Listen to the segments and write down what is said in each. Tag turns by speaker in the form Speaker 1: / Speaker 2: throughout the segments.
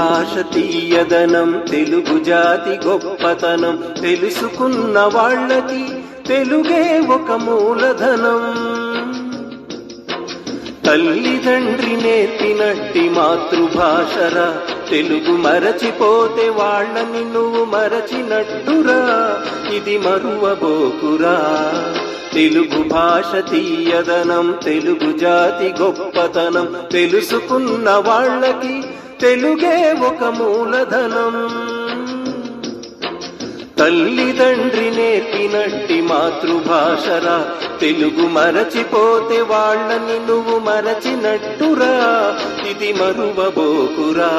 Speaker 1: భాష తీయదనం, తెలుగు జాతి గొప్పతనం, తెలుసుకున్న వాళ్ళకి తెలుగే ఒక మూలధనం. తల్లిదండ్రి నేర్పినట్టి మాతృభాషరా, తెలుగు మరచిపోతే వాళ్ళని నువ్వు మరచినట్టురా, ఇది మరువబోకురా. తెలుగు భాష తీయదనం, తెలుగు జాతి గొప్పతనం, తెలుసుకున్న వాళ్ళకి తెలుగే ఒక మూలధనం. తల్లిదండ్రి నేర్పినట్టి మాతృభాషరా, తెలుగు మరచిపోతే వాళ్ళని నువ్వు మరచినట్టురా, ఇది మరువబోకురా.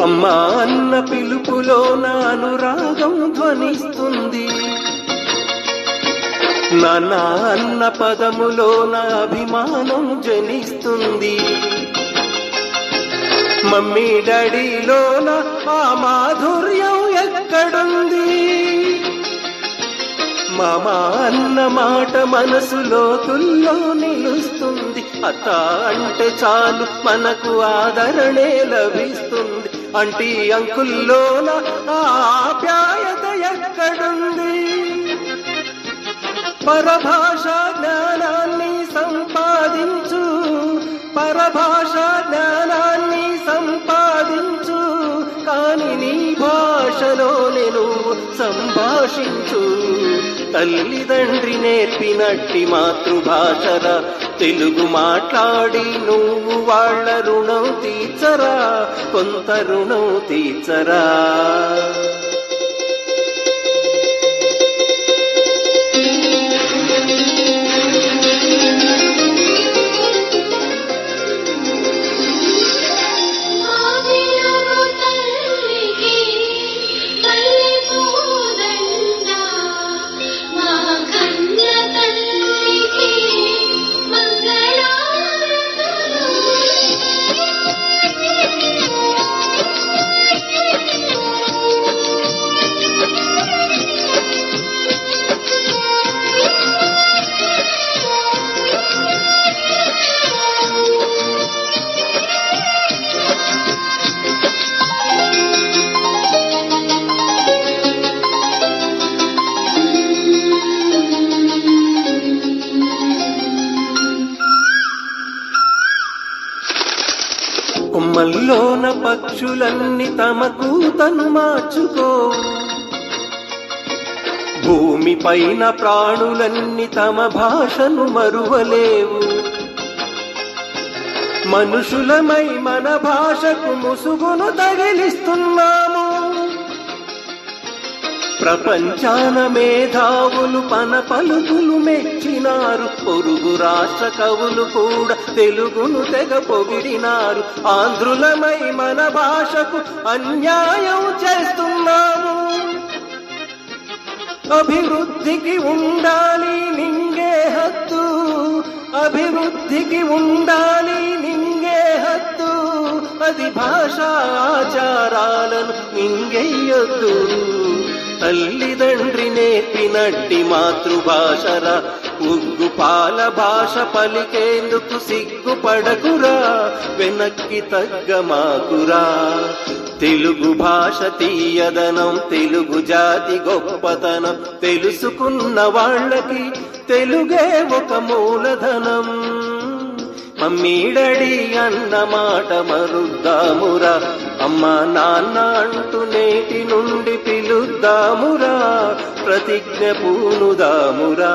Speaker 1: అమ్మా అన్న పిలుపులో నా అనురాగం ధ్వనిస్తుంది, నాన్న అన్న పదములో నా అభిమానం జనిస్తుంది. మమ్మీ డాడీలోన ఆ మాధుర్యం ఎక్కడుంది? మామా అన్న మాట మనసులో తుల్లో నిలుస్తుంది. అత్త అంటే చాలు మనకు ఆదరణే లభిస్తుంది. అంటీ అంకుల్లోన ఆప్యాయత ఎక్కడుంది? పరభాషా జ్ఞానాన్ని సంపాదించు, పరభాషా జ్ఞానాన్ని సంపాదించు, కాని నీ భాషలోనే నువ్వు సంభాషించు. తల్లిదండ్రి నేర్పినట్టి మాతృభాషరా, తెలుగు మాట్లాడి నువ్వు వాళ్ళ రుణం తీర్చరా, కొంత రుణం తీర్చరా. కొమ్మల్లోన పక్షులన్నీ తమకు తను మార్చుకో, భూమి పైన ప్రాణులన్నీ తమ భాషను మరువలేవు. మనుషులమై మన భాషకు ముసుగును తగిలిస్తున్నాము. ప్రపంచాన మేధావులు మన పలుకులు మెచ్చినారు. పొరుగు రాష్ట్ర కవులు కూడా తెలుగును తెగ పొగిడినారు. ఆంధ్రులమై మన భాషకు అన్యాయం చేస్తున్నాము. అభివృద్ధికి ఉండాలి నింగే హద్దు, అభివృద్ధికి ఉండాలి నింగే హద్దు, అది భాషా ఆచారాలను మింగెయ్యొద్దు. తల్లిదండ్రి నేర్పినట్టి మాతృభాషరా, ఉగ్గు పాల భాష పలికేందుకు సిగ్గుపడకురా, వెనక్కి తగ్గమాకురా. తెలుగు భాష తీయదనం, తెలుగు జాతి గొప్పతనం, తెలుసుకున్న వాళ్ళకి తెలుగే ఒక మూలధనం. మమ్మీ డాడీ అన్న మాట మరుద్దామురా, అమ్మా నాన్న అంటూ నేటి నుండి పిలుద్దామురా, ప్రతిజ్ఞ పూనుదామురా.